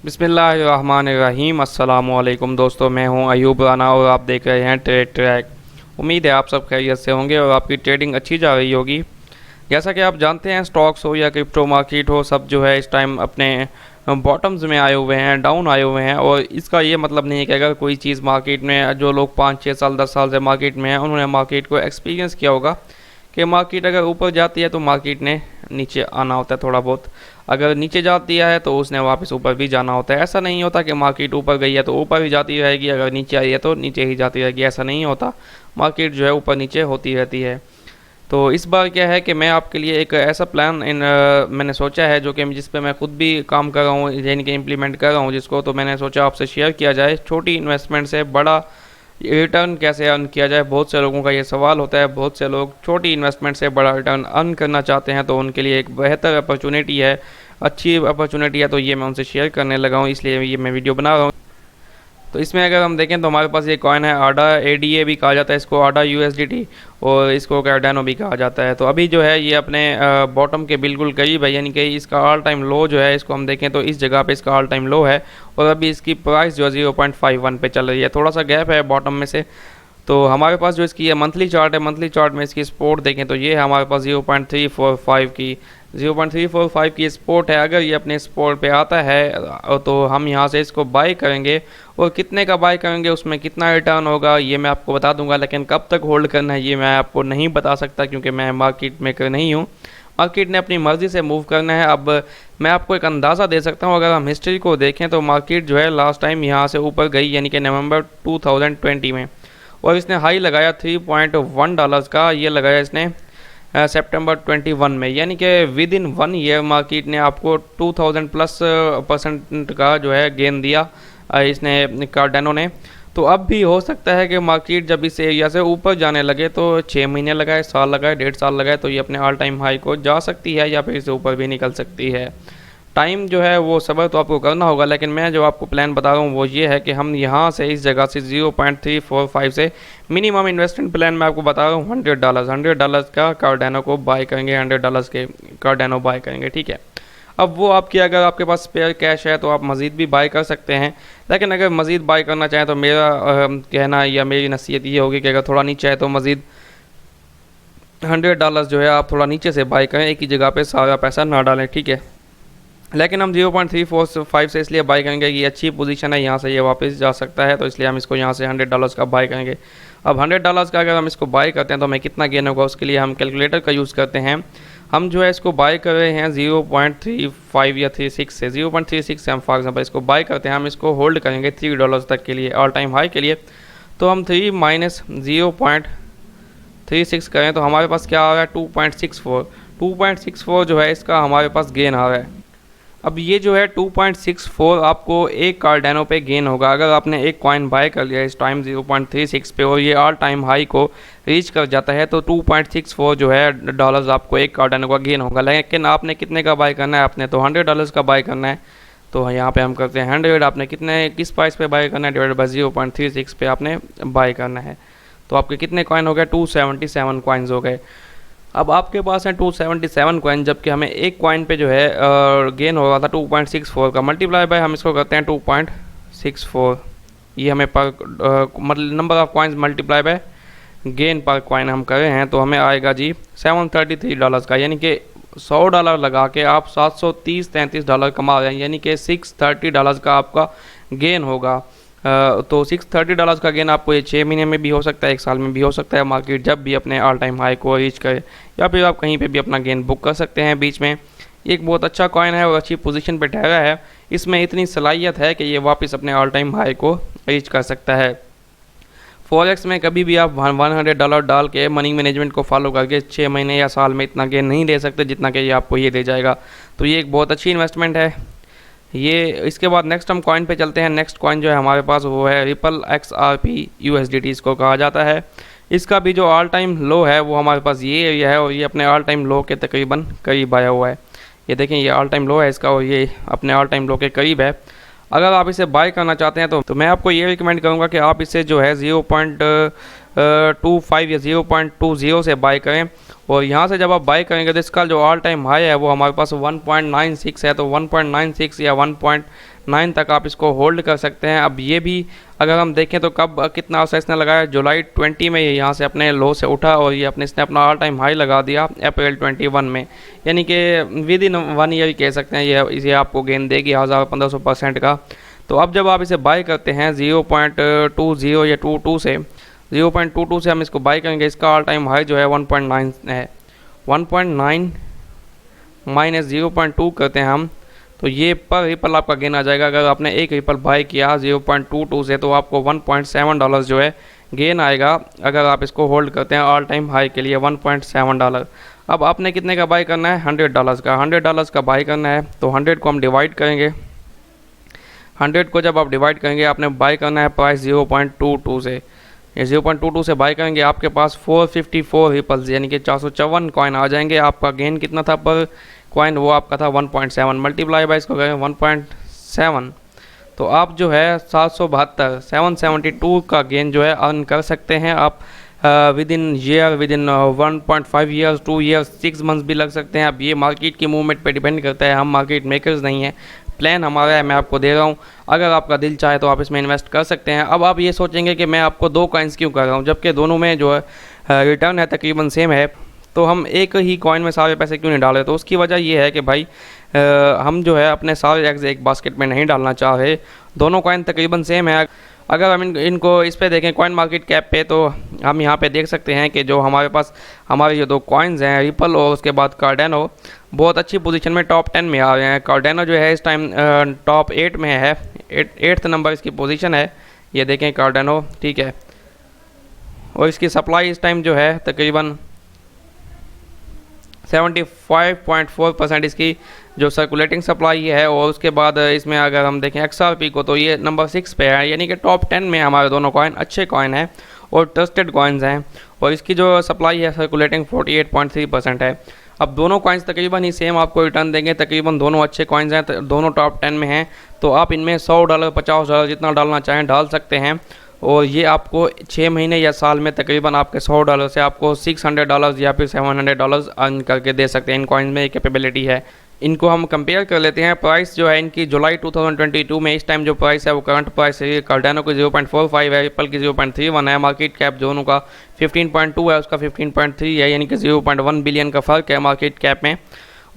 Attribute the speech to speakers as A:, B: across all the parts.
A: बिस्मिल्लाहिर्रहमानिर्रहीम। अस्सलामुअलैकुम दोस्तों, मैं हूं अयूब राना और आप देख रहे हैं ट्रेड ट्रैक। उम्मीद है आप सब खैरियत से होंगे और आपकी ट्रेडिंग अच्छी जा रही होगी। जैसा कि आप जानते हैं, स्टॉक्स हो या क्रिप्टो मार्केट हो, सब जो है इस टाइम अपने बॉटम्स में आए हुए हैं, डाउन आए हुए हैं। और इसका ये मतलब नहीं है कि अगर कोई चीज़ मार्केट में, जो लोग 5 6 साल 10 साल से मार्केट में हैं, उन्होंने मार्केट को एक्सपीरियंस किया होगा कि मार्केट अगर ऊपर जाती है तो मार्केट ने नीचे आना होता है थोड़ा बहुत, अगर नीचे जाती है तो उसने वापस ऊपर भी जाना होता है। ऐसा नहीं होता कि मार्केट ऊपर गई है तो ऊपर ही जाती रहेगी, अगर नीचे आई है तो नीचे ही जाती रहेगी, ऐसा नहीं होता। मार्केट जो है ऊपर नीचे होती रहती है। तो इस बार क्या है कि मैं आपके लिए एक ऐसा प्लान मैंने सोचा है, जो कि जिस पे मैं खुद भी काम कर रहा हूँ, यानी कि इम्प्लीमेंट कर रहा हूँ जिसको, तो मैंने सोचा आपसे शेयर किया जाए। छोटी इन्वेस्टमेंट से बड़ा रिटर्न कैसे अर्न किया जाए, बहुत से लोगों का ये सवाल होता है। बहुत से लोग छोटी इन्वेस्टमेंट से बड़ा रिटर्न अर्न करना चाहते हैं, तो उनके लिए एक बेहतर अपॉर्चुनिटी है, अच्छी अपॉर्चुनिटी है। तो ये मैं उनसे शेयर करने लगा हूँ, इसलिए ये मैं वीडियो बना रहा हूँ। तो इसमें अगर हम देखें तो हमारे पास ये कॉइन है आडा, एडीए भी कहा जाता है इसको, आडा यूएसडीटी, और इसको कार्डानो भी कहा जाता है। तो अभी जो है ये अपने बॉटम के बिल्कुल करीब है, यानी कि इसका ऑल टाइम लो जो है, इसको हम देखें तो इस जगह पे इसका ऑल टाइम लो है। और अभी इसकी प्राइस जो है 0.51 पे चल रही है, थोड़ा सा गैप है बॉटम में से। तो हमारे पास जो इसकी ये मंथली चार्ट है, मंथली चार्ट में इसकी सपोर्ट देखें तो ये है हमारे पास 0.345 की सपोर्ट है। अगर ये अपने सपोर्ट पे आता है तो हम यहाँ से इसको बाय करेंगे, और कितने का बाय करेंगे, उसमें कितना रिटर्न होगा ये मैं आपको बता दूंगा। लेकिन कब तक होल्ड करना है ये मैं आपको नहीं बता सकता, क्योंकि मैं मार्केट मेकर नहीं हूँ। मार्केट ने अपनी मर्ज़ी से मूव करना है। अब मैं आपको एक अंदाज़ा दे सकता हूँ, अगर हम हिस्ट्री को देखें तो मार्केट जो है लास्ट टाइम यहाँ से ऊपर गई, यानी कि नवंबर 2020 में, और इसने हाई लगाया $3.1 का, ये लगाया इसने सितंबर 21 में, यानी कि विद इन 1 ईयर मार्केट ने आपको 2000+ % का जो है गेन दिया इसने, कार्डानो ने। तो अब भी हो सकता है कि मार्केट जब इस एरिया से ऊपर जाने लगे तो 6 महीने लगाए, साल लगाए, 1.5 साल लगाए, तो ये अपने ऑल टाइम हाई को जा सकती है या फिर इससे ऊपर भी निकल सकती है। टाइम जो है वो सब्र तो आपको करना होगा, लेकिन मैं जो आपको प्लान बता रहा हूँ वो ये है कि हम यहाँ से इस जगह से 0.345 से मिनिमम इन्वेस्टमेंट प्लान मैं आपको बता रहा हूँ $100 का कार्डानो को बाय करेंगे, $100 के कार्डानो बाय करेंगे, ठीक है। अब वो आपकी, अगर आपके पास स्पेयर कैश है तो आप मज़ीद भी बाय कर सकते हैं, लेकिन अगर मज़ीद बाय करना चाहें तो मेरा कहना या मेरी नसीहत ये होगी कि अगर थोड़ा नीचे है तो मज़ीद $100 जो है आप थोड़ा नीचे से बाय करें, एक ही जगह पे सारा पैसा ना डालें, ठीक है। लेकिन हम 0.345 से इसलिए बाय करेंगे कि ये अच्छी पोजीशन है, यहाँ से ये वापस जा सकता है, तो इसलिए हम इसको यहाँ से $100 का बाय करेंगे। अब $100 का अगर हम इसको बाय करते हैं तो हमें कितना गेन होगा, उसके लिए हम कैलकुलेटर का यूज़ करते हैं। हम जो है इसको बाय कर रहे हैं 0.35 या 36 से, 0.36 से हम फॉर एग्जाम्पल इसको बाय करते हैं, हम इसको होल्ड करेंगे $3 तक के लिए, ऑल टाइम हाई के लिए। तो हम 3 माइनस 0.36 करें तो हमारे पास क्या आ रहा है, 2.64 जो है इसका हमारे पास गेन आ रहा है। अब ये जो है 2.64 आपको एक कार्डानो पे गेन होगा, अगर आपने एक कॉइन बाय कर लिया इस टाइम 0.36 पे और ये ऑल टाइम हाई को रीच कर जाता है, तो 2.64 जो है डॉलर्स आपको एक कार्डानो का गेन होगा। लेकिन आपने कितने का बाय करना है, आपने तो $100 का बाय करना है। तो यहाँ पे हम करते हैं 100, आपने किस प्राइस पे बाय करना है, डिवाइड बाई 0.36 पे आपने बाय करना है। तो आपके कितने कॉइन हो गए, 277 कॉइन्स हो गए। अब आपके पास है 277 कॉइन, जबकि हमें एक कॉइन पे जो है गेन हो रहा था 2.64 का, मल्टीप्लाई बाय हम इसको करते हैं 2.64, ये हमें पर मतलब number of coins multiply by gain पर कॉइन हम कर रहे हैं, तो हमें आएगा जी $733 का, यानी कि $100 लगा के आप $733 कमा रहे हैं, यानी कि $630 का आपका गेन होगा। तो $630 का गेन आपको ये 6 महीने में भी हो सकता है, 1 साल में भी हो सकता है, मार्केट जब भी अपने ऑल टाइम हाई को रीच करे, या फिर आप कहीं पे भी अपना गेन बुक कर सकते हैं बीच में। ये एक बहुत अच्छा कॉइन है और अच्छी पोजीशन पे ठहरा है, इसमें इतनी सलाहियत है कि ये वापस अपने ऑल टाइम हाई को रीच कर सकता है। फॉरेक्स में कभी भी आप $100 डाल के मनी मैनेजमेंट को फॉलो करके 6 महीने या साल में इतना गेन नहीं दे सकते जितना कि ये आपको ये दे जाएगा। तो ये एक बहुत अच्छी इन्वेस्टमेंट है ये। इसके बाद नेक्स्ट हम कॉइन पे चलते हैं। नेक्स्ट कॉइन जो है हमारे पास वो है रिपल XRP USDT इसको कहा जाता है। इसका भी जो ऑल टाइम लो है वो हमारे पास ये एरिया है, और ये अपने ऑल टाइम लो के तकरीबन करीब आया हुआ है। ये देखें, ये ऑल टाइम लो है इसका, और ये अपने ऑल टाइम लो के करीब है। अगर आप इसे बाय करना चाहते हैं तो मैं आपको ये रिकमेंड करूँगा कि आप इसे जो है 0.25 या 0.20 से बाय करें। और यहाँ से जब आप बाय करेंगे तो इसका जो ऑल टाइम हाई है वो हमारे पास 1.96 है, तो 1.96 या 1.9 तक आप इसको होल्ड कर सकते हैं। अब ये भी अगर हम देखें तो कब कितना अर्सा इसने लगाया, जुलाई 20 में ये यहाँ से अपने लो से उठा और ये इसने अपना ऑल टाइम हाई लगा दिया अप्रैल 21 में, यानी कि विद इन 1 ईयर कह सकते हैं ये इसे आपको गेन देगी 1500% का। तो अब जब आप इसे बाय करते हैं 0.20 या 22 से 0.22 से हम इसको बाय करेंगे, इसका ऑल टाइम हाई जो है 1.9 है। 1.9 माइनस 0.2 करते हैं हम, तो ये पर रिपल आपका गेन आ जाएगा। अगर आपने एक रिपल बाय किया 0.22 से तो आपको $1.7 जो है गेन आएगा अगर आप इसको होल्ड करते हैं ऑल टाइम हाई के लिए $1.7। अब आपने कितने का बाय करना है, $100 का। $100 का बाय करना है तो 100 को हम डिवाइड करेंगे। 100 को जब आप डिवाइड करेंगे आपने बाय करना है प्राइस 0.22 से। ये 0.22 से बाय करेंगे आपके पास 454 रिपल्स यानी कि 454 कॉइन आ जाएंगे। आपका गेन कितना था पर कॉइन, वो आपका था 1.7, मल्टीप्लाई बाय इसको करें 1.7, तो आप जो है 772 का गेन जो है अर्न कर सकते हैं आप with in year, with in 1.5 years, 2 years, 6 months भी लग सकते हैं। अब ये मार्केट की मूवमेंट पे डिपेंड करता है, हम मार्केट मेकर्स नहीं हैं, प्लान हमारा है, मैं आपको दे रहा हूँ। अगर आपका दिल चाहे तो आप इसमें इन्वेस्ट कर सकते हैं। अब आप ये सोचेंगे कि मैं आपको 2 कॉइन्स क्यों कर रहा हूँ जबकि दोनों में जो है रिटर्न है तकरीबन सेम है, तो हम एक ही कॉइन में सारे पैसे क्यों नहीं डाल रहे। तो उसकी वजह ये है कि भाई हम जो है अपने सारे एग्स एक बास्केट में नहीं डालना चाह रहे, दोनों कॉइन तकरीबन सेम है। अगर हम इनको इस पे देखें कॉइन मार्केट कैप पे, तो हम यहाँ पे देख सकते हैं कि जो हमारे पास हमारे जो 2 कॉइन्स हैं रिपल और उसके बाद कार्डेनो बहुत अच्छी पोजीशन में टॉप 10 में आ रहे हैं। कार्डेनो जो है इस टाइम टॉप 8 में है, 8th नंबर इसकी पोजीशन है, ये देखें कार्डेनो, ठीक है। और इसकी सप्लाई इस टाइम जो है तकरीबन 75.4% इसकी जो सर्कुलेटिंग सप्लाई है। और उसके बाद इसमें अगर हम देखें XRP को तो ये नंबर 6 पे है, यानी कि टॉप 10 में हमारे दोनों कॉइन अच्छे कॉइन हैं और ट्रस्टेड कॉइन्स हैं। और इसकी जो सप्लाई है सर्कुलेटिंग 48.3% है। अब दोनों कॉइन्स तकरीबन ही सेम आपको रिटर्न देंगे, तकरीबन दोनों अच्छे कॉइन्स हैं, दोनों टॉप 10 में हैं। तो आप इनमें $100, $50 जितना डालना चाहें डाल सकते हैं। और ये आपको 6 महीने या साल में तकरीबन आपके $100 से आपको $600 या फिर $700 अर्न करके दे सकते हैं। इन कॉइन्स में ये कैपेबिलिटी है। इनको हम कंपेयर कर लेते हैं, प्राइस जो है इनकी जुलाई 2022 में इस टाइम जो प्राइस है वो करंट प्राइस है कार्डेनो की 0.45 है, रिपल की 0.31 है, मार्केट कैप दोनों का 15.2 है, उसका 15.3 है, यानी कि 0.1 बिलियन का फ़र्क है मार्केट कैप में।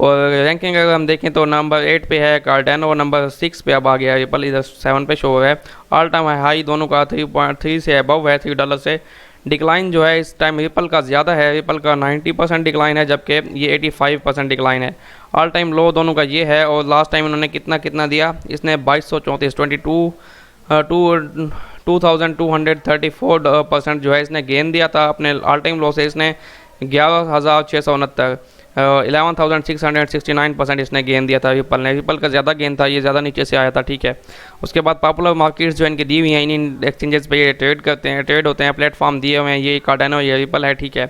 A: और रैंकिंग अगर हम देखें तो नंबर 8 पे है कार्डेनो और नंबर 6 पे अब आ गया है रिपल, इधर 7 पे शो हो रहा है। ऑल टाइम हाई दोनों का 3.3 से अबव है, $3 से। डिक्लाइन जो है इस टाइम रिपल का ज़्यादा है, रिपल का 90% डिक्लाइन है जबकि ये 85% डिक्लाइन है। ऑल टाइम लो दोनों का ये है। और लास्ट टाइम इन्होंने कितना दिया, इसने 2234% जो है इसने गेन दिया था। अपने ऑल टाइम लो से इसने 11,669 11,669% इसने गेन दिया था रिपल ने। रिपल का ज़्यादा गेन था, ये ज़्यादा नीचे से आया था, ठीक है। उसके बाद पॉपुलर मार्केट्स जो इनकी दी हुई हैं, इन एक्सचेंजेस पे ये ट्रेड होते हैं, प्लेटफॉर्म दिए हुए हैं, ये कार्डेनो ये रिपल है, ठीक है।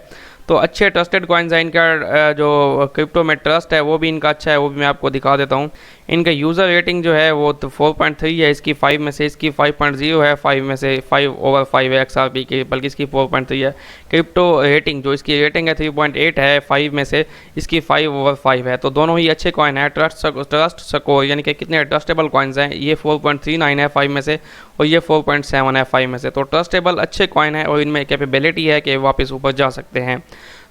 A: तो अच्छे ट्रस्टेड कॉइन्स हैं। इनका जो क्रिप्टो में ट्रस्ट है वो भी इनका अच्छा है, वो भी मैं आपको दिखा देता हूँ। इनका यूज़र रेटिंग जो है वो 4.3 है इसकी 5 में से, इसकी 5.0 है, 5 में से 5/5 है XRP की, बल्कि इसकी 4.3 है। क्रिप्टो रेटिंग जो इसकी रेटिंग है 3.8 है 5 में से, इसकी 5/5 है। तो दोनों ही अच्छे कॉइन है। ट्रस्ट स्कोर यानी कि कितने ट्रस्टेबल कॉइन्स हैं, ये 4.39 है 5 में से और ये 4.7 है 5 में से। तो ट्रस्टेबल अच्छे कॉइन है और इनमें कैपेबिलिटी है कि वापस ऊपर जा सकते हैं।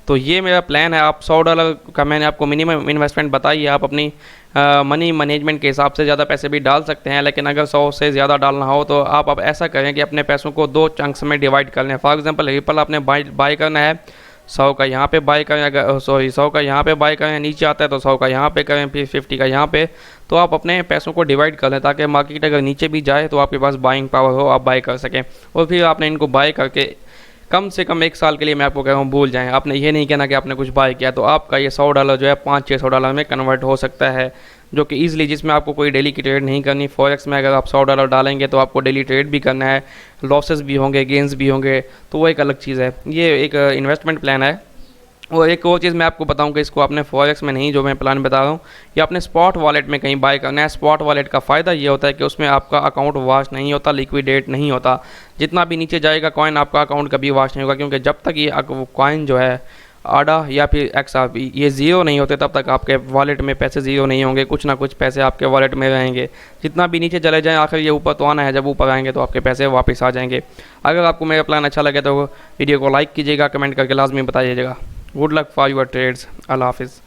A: तो ये मेरा प्लान है। आप $100 का मैंने आपको मिनिमम इन्वेस्टमेंट बताई है, आप अपनी मनी मैनेजमेंट के हिसाब से ज़्यादा पैसे भी डाल सकते हैं, लेकिन अगर 100 से ज़्यादा डालना हो तो आप ऐसा करें कि अपने पैसों को 2 चंक्स में डिवाइड कर लें। फॉर एग्जांपल रिपल आपने बाय करना है, 100 का यहाँ पे बाय करें, अगर 100 का यहाँ पे बाय करें, नीचे आता है तो 100 का यहाँ पे करें, फिर 50 का यहाँ पे। तो आप अपने पैसों को डिवाइड कर लें ताकि मार्केट अगर नीचे भी जाए तो आपके पास बाइंग पावर हो, आप बाय कर सकें। और फिर आपने इनको बाय करके कम से कम 1 साल के लिए मैं आपको कह रहा हूँ भूल जाएं। आपने ये नहीं कहना कि आपने कुछ बाय किया, तो आपका ये $100 जो है $500-600 में कन्वर्ट हो सकता है, जो कि ईजिली, जिसमें आपको कोई डेली की ट्रेड नहीं करनी। फॉरेक्स में अगर आप $100 डालेंगे तो आपको डेली ट्रेड भी करना है, लॉसेस भी होंगे, गेंस भी होंगे, तो वो एक अलग चीज़ है। ये एक इन्वेस्टमेंट प्लान है और एक और चीज़ मैं आपको बताऊं कि इसको आपने फॉरेक्स में नहीं, जो मैं प्लान बता रहा हूँ, ये अपने स्पॉट वॉलेट में कहीं बाय करना है। स्पॉट वॉलेट का फ़ायदा ये होता है कि उसमें आपका अकाउंट वाश नहीं होता, लिक्विडेट नहीं होता। जितना भी नीचे जाएगा कॉइन, आपका अकाउंट कभी वाश नहीं होगा, क्योंकि जब तक ये कॉइन जो है आडा या फिर XRP ये ज़ीरो नहीं होते तब तक आपके वॉलेट में पैसे ज़ीरो नहीं होंगे, कुछ ना कुछ पैसे आपके वॉलेट में रहेंगे। जितना भी नीचे चले जाएं, आखिर ये ऊपर तो आना है, जब ऊपर आएंगे तो आपके पैसे वापस आ जाएंगे। अगर आपको मेरा प्लान अच्छा लगे तो वीडियो को लाइक कीजिएगा, कमेंट करके लाजमी बताइएगा। Good luck for your trades. अल्लाह हाफिज़।